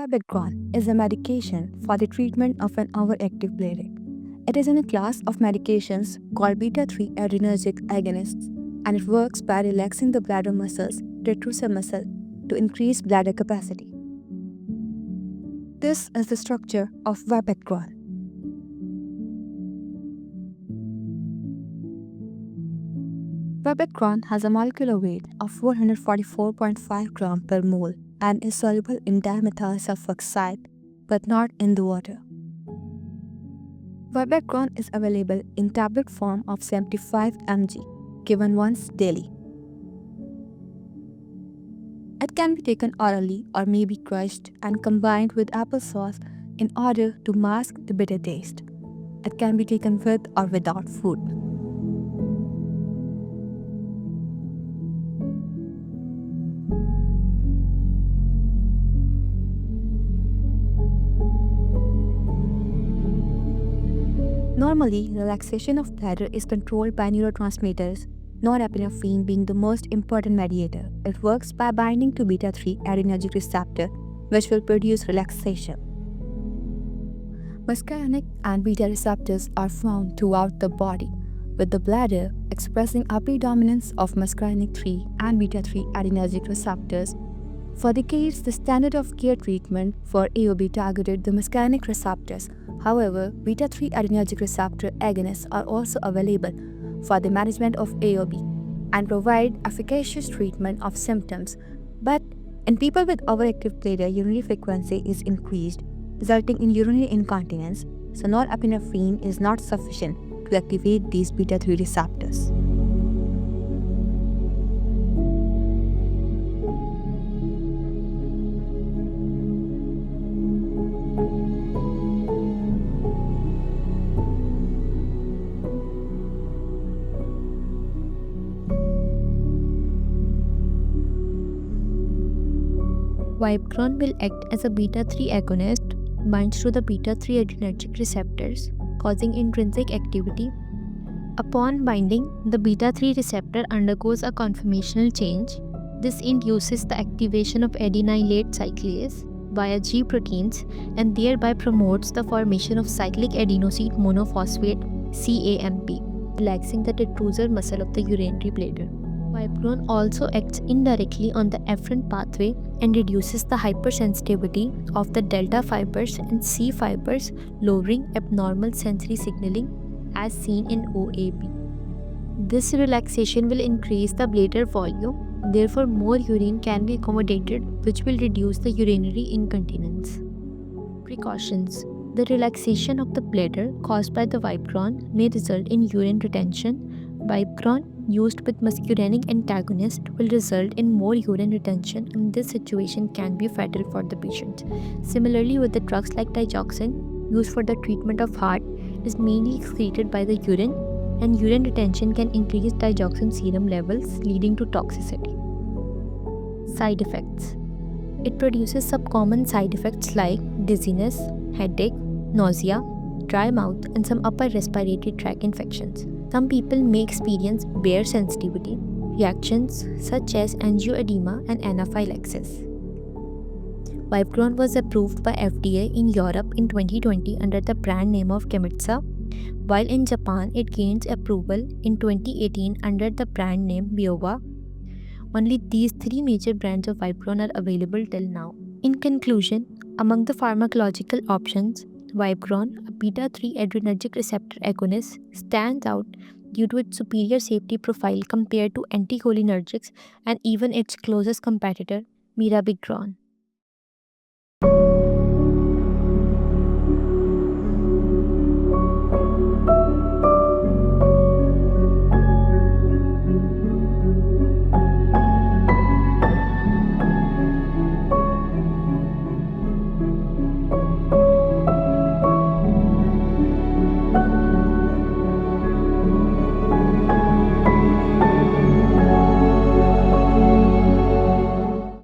Vabicron is a medication for the treatment of an overactive bladder. It is in a class of medications called beta 3 adrenergic agonists, and it works by relaxing the bladder muscles, detrusor muscle, to increase bladder capacity. This is the structure of Vabicron. Vabicron has a molecular weight of 444.5 gram per mole and is soluble in dimethyl sulfoxide but not in the water. Vabicron is available in tablet form of 75 mg, given once daily. It can be taken orally or may be crushed and combined with applesauce in order to mask the bitter taste. It can be taken with or without food. Normally, relaxation of bladder is controlled by neurotransmitters, norepinephrine being the most important mediator. It works by binding to beta 3 adrenergic receptor, which will produce relaxation. Muscarinic and beta receptors are found throughout the body, with the bladder expressing a predominance of muscarinic 3 and beta 3 adrenergic receptors. For decades, the standard of care treatment for AOB targeted the muscarinic receptors. However, beta 3 adrenergic receptor agonists are also available for the management of AOB and provide efficacious treatment of symptoms. But in people with overactive bladder, urinary frequency is increased, resulting in urinary incontinence, so norepinephrine is not sufficient to activate these beta 3 receptors. Vabicron will act as a beta 3 agonist, binds to the beta 3 adrenergic receptors, causing intrinsic activity. Upon binding, the beta 3 receptor undergoes a conformational change. This induces the activation of adenylate cyclase via G proteins and thereby promotes the formation of cyclic adenosine monophosphate CAMP, relaxing the detrusor muscle of the urinary bladder. Vabicron also acts indirectly on the afferent pathway and reduces the hypersensitivity of the delta fibers and C fibers, lowering abnormal sensory signaling as seen in OAB. This relaxation will increase the bladder volume, therefore more urine can be accommodated, which will reduce the urinary incontinence. Precautions: the relaxation of the bladder caused by the Vabicron may result in urine retention. Vabicron used with muscarinic antagonist will result in more urine retention, and this situation can be fatal for the patient. Similarly, with the drugs like digoxin used for the treatment of heart is mainly excreted by the urine, and urine retention can increase digoxin serum levels, leading to toxicity. Side effects: it produces subcommon side effects like dizziness, headache, nausea, dry mouth, and some upper respiratory tract infections. Some people may experience bare sensitivity, reactions such as angioedema and anaphylaxis. Vabicron was approved by FDA in Europe in 2020 under the brand name of Kemitsa, while in Japan it gained approval in 2018 under the brand name Biova. Only these three major brands of Vabicron are available till now. In conclusion, among the pharmacological options, Vabicron, a beta 3 adrenergic receptor agonist, stands out due to its superior safety profile compared to anticholinergics and even its closest competitor, mirabegron.